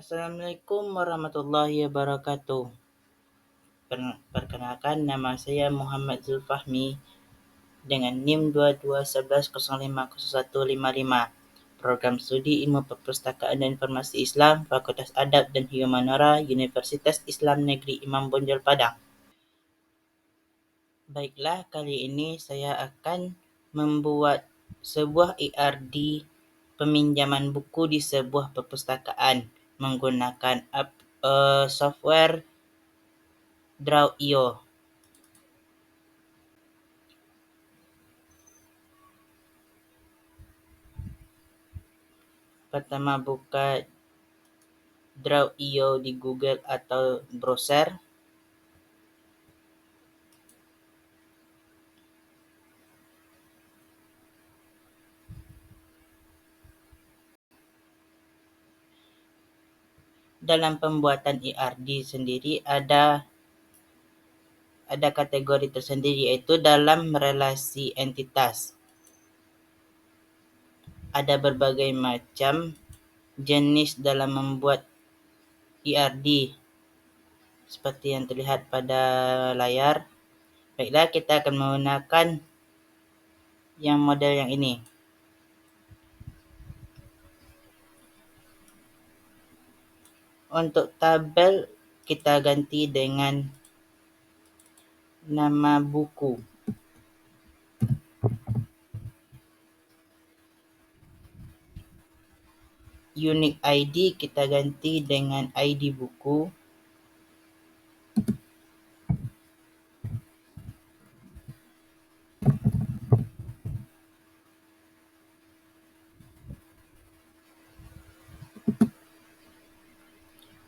Assalamualaikum warahmatullahi wabarakatuh. Perkenalkan, nama saya Muhammad Zulfahmi dengan NIM 2211050155. Program Studi Ilmu Perpustakaan dan Informasi Islam, Fakultas Adab dan Humanora, Universitas Islam Negeri Imam Bonjol Padang. Baiklah, kali ini saya akan membuat sebuah ERD peminjaman buku di sebuah perpustakaan menggunakan software Draw.io. Pertama, buka Draw.io di Google atau browser. Dalam pembuatan ERD sendiri ada kategori tersendiri, yaitu dalam relasi entitas. Ada berbagai macam jenis dalam membuat ERD seperti yang terlihat pada layar. Baiklah, kita akan menggunakan yang model yang ini. Untuk tabel kita ganti dengan nama buku. Unique ID kita ganti dengan ID buku.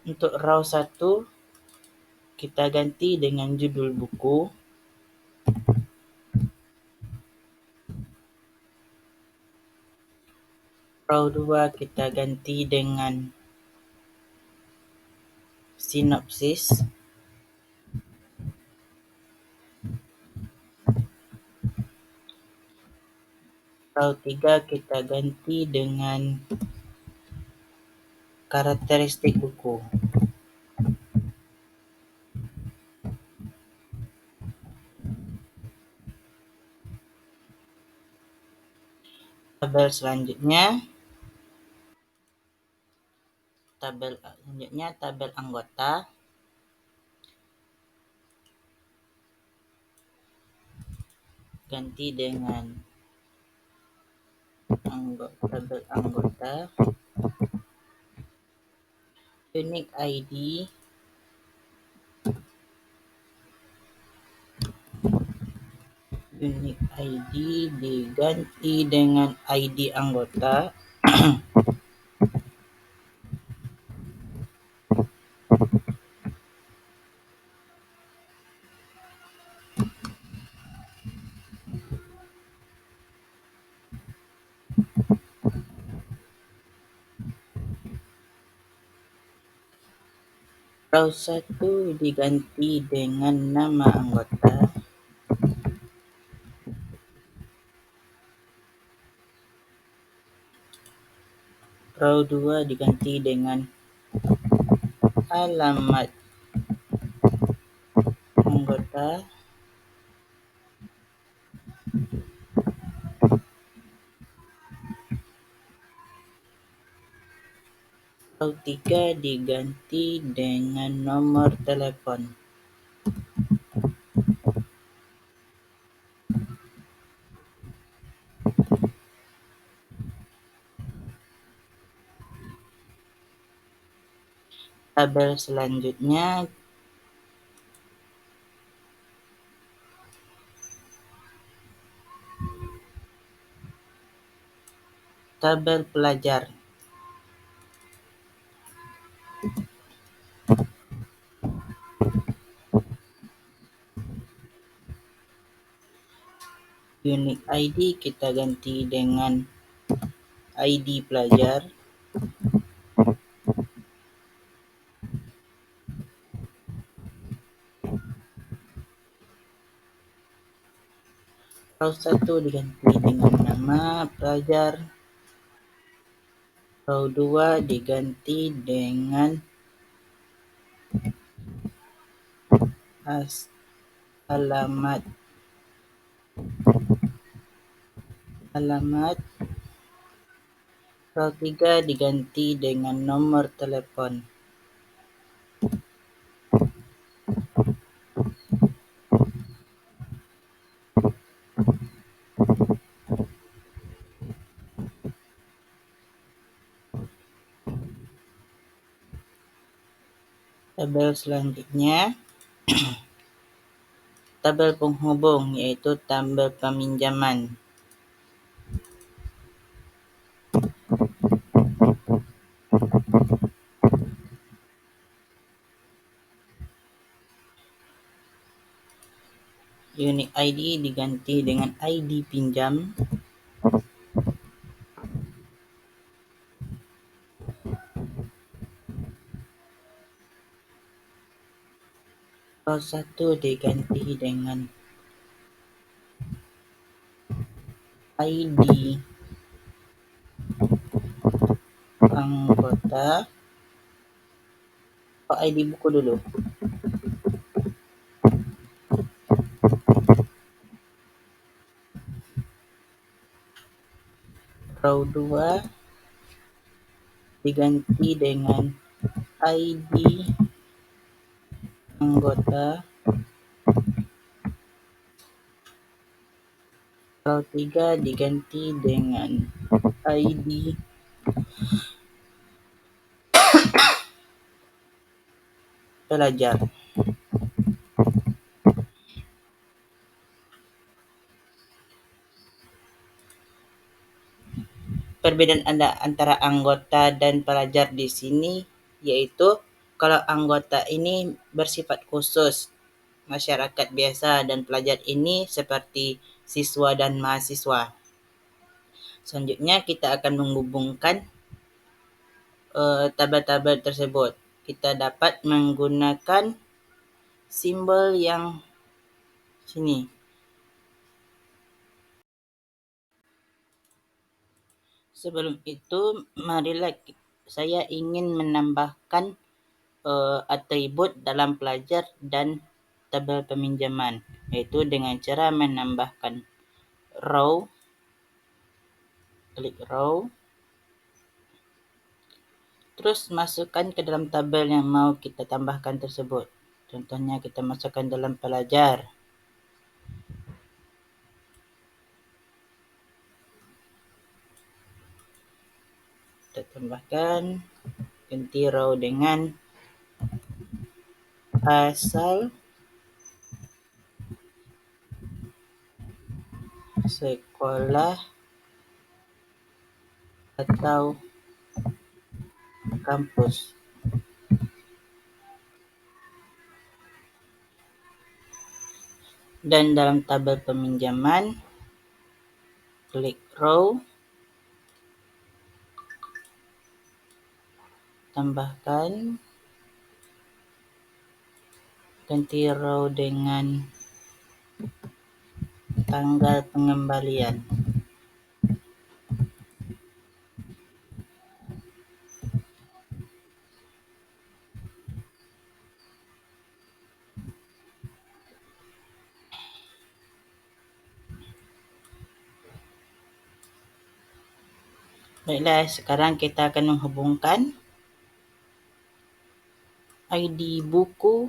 Untuk row 1 kita ganti dengan judul buku. Row 2 kita ganti dengan sinopsis. Row 3 kita ganti dengan karakteristik buku. Tabel selanjutnya tabel anggota. Ganti dengan tabel anggota. Unique ID diganti dengan ID anggota. Row 1 diganti dengan nama anggota. Row 2 diganti dengan alamat anggota. Row 3 diganti dengan nomor telepon. Tabel selanjutnya tabel pelajar. Unique ID kita ganti dengan ID pelajar. Row 1 diganti dengan nama pelajar. Row 2 diganti dengan alamat. Row 3 diganti dengan nomor telepon. Tabel selanjutnya, tabel penghubung, iaitu tabel peminjaman. Unit ID diganti dengan ID pinjam. Row 1 diganti dengan ID anggota. ID buku dulu. Row 2 diganti dengan ID anggota. Row 3 diganti dengan ID pelajar. Perbedaan antara anggota dan pelajar di sini yaitu kalau anggota ini bersifat khusus, masyarakat biasa, dan pelajar ini seperti siswa dan mahasiswa. Selanjutnya kita akan menghubungkan tabel-tabel tersebut. Kita dapat menggunakan simbol yang sini. Sebelum itu, marilah saya ingin menambahkan atribut dalam pelajar dan tabel peminjaman, yaitu dengan cara menambahkan row, klik row, terus masukkan ke dalam tabel yang mau kita tambahkan tersebut. Contohnya kita masukkan dalam pelajar. Kita tambahkan, ganti row dengan asal sekolah atau kampus. Dan dalam tabel peminjaman, klik row, tambahkan, ganti row dengan tanggal pengembalian. Baiklah, sekarang kita akan menghubungkan ID buku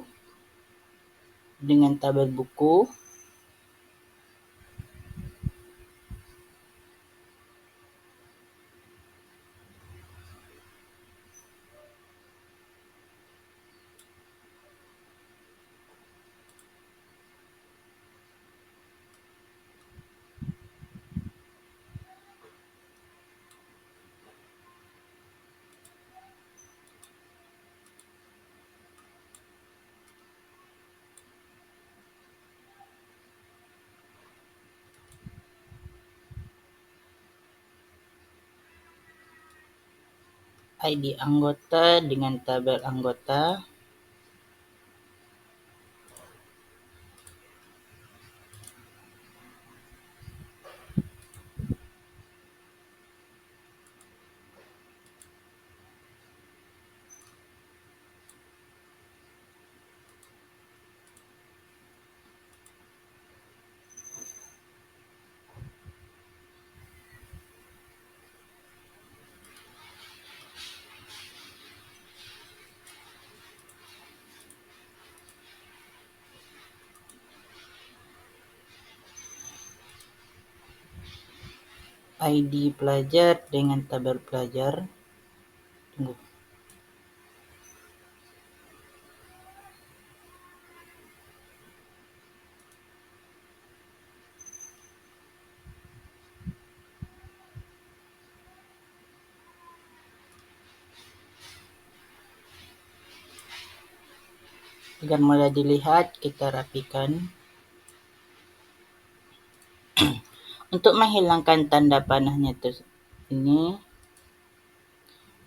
dengan tabel buku. ID anggota dengan tabel anggota. ID pelajar dengan tabel pelajar. Tunggu. Agar mudah dilihat, kita rapikan. Untuk menghilangkan tanda panahnya ini,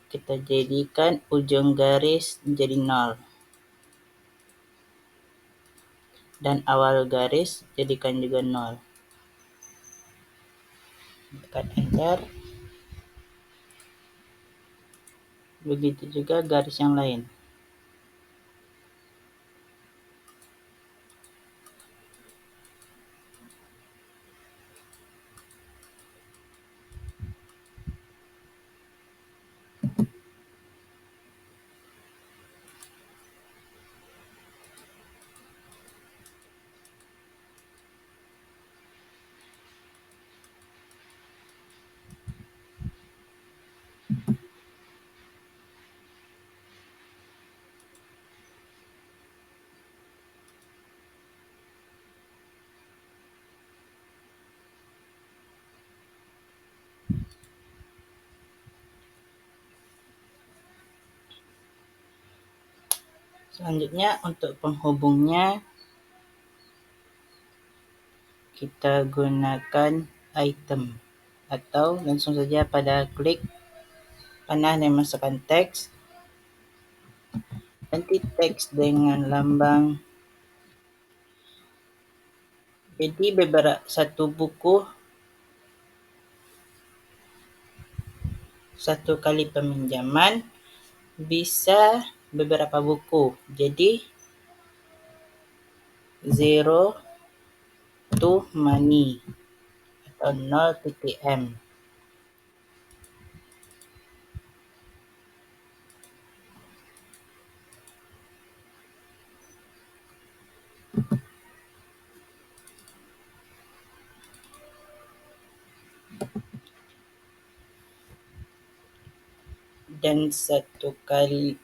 kita jadikan ujung garis menjadi 0. Dan awal garis jadikan juga 0. Tekan enter. Begitu juga garis yang lain. Selanjutnya untuk penghubungnya, kita gunakan item atau langsung saja pada klik panah dan masukkan teks. Ganti teks dengan lambang. Jadi satu buku, satu kali peminjaman bisa beberapa buku. Jadi 0 to money atau 0 TTM. Dan satu kali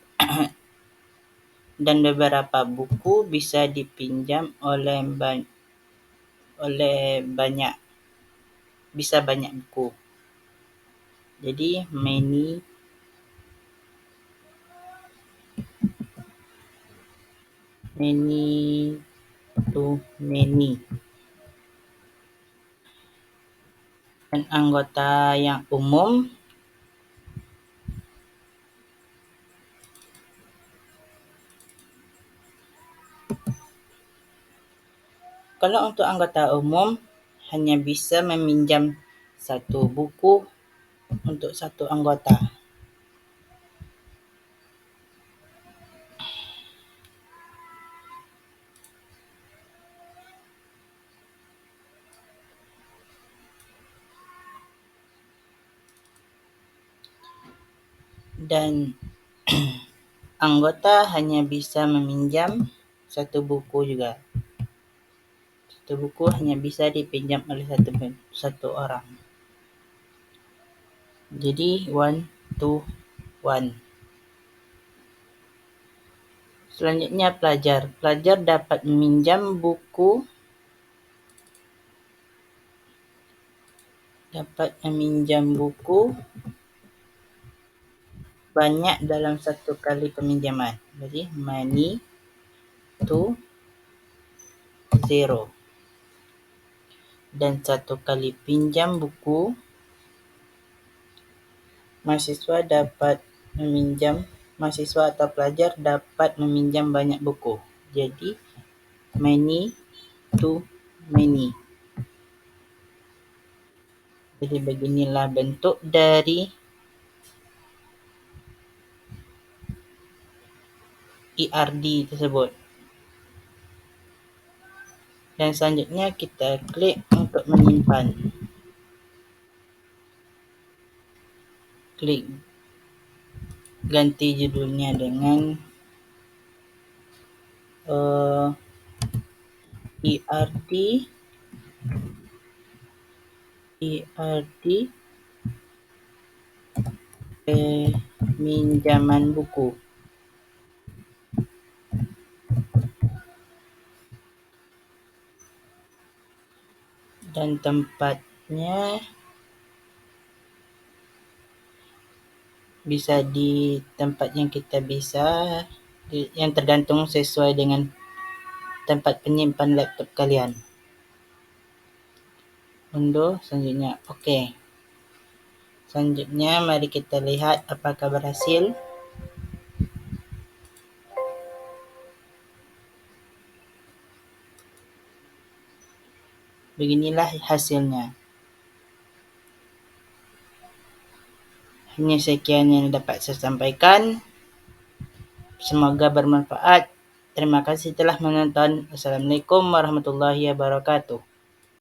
dan beberapa buku bisa dipinjam oleh banyak buku. Jadi many to many. Dan anggota yang umum, kalau untuk anggota umum hanya bisa meminjam satu buku untuk satu anggota. Dan anggota hanya bisa meminjam satu buku juga. Satu buku hanya bisa dipinjam oleh satu orang. Jadi 1 to 1. Selanjutnya pelajar. Pelajar dapat meminjam buku banyak dalam satu kali peminjaman. Jadi money to 0. Dan satu kali pinjam buku, mahasiswa atau pelajar dapat meminjam banyak buku. Jadi many to many. Jadi beginilah bentuk dari ERD tersebut. Dan selanjutnya kita klik untuk menyimpan. Klik ganti judulnya dengan ERD peminjaman buku. Dan tempatnya bisa di tempat yang kita bisa, yang tergantung sesuai dengan tempat penyimpan laptop kalian. Unduh selanjutnya. Oke. Selanjutnya mari kita lihat apakah berhasil. Beginilah hasilnya. Hanya sekian yang dapat saya sampaikan. Semoga bermanfaat. Terima kasih telah menonton. Assalamualaikum warahmatullahi wabarakatuh.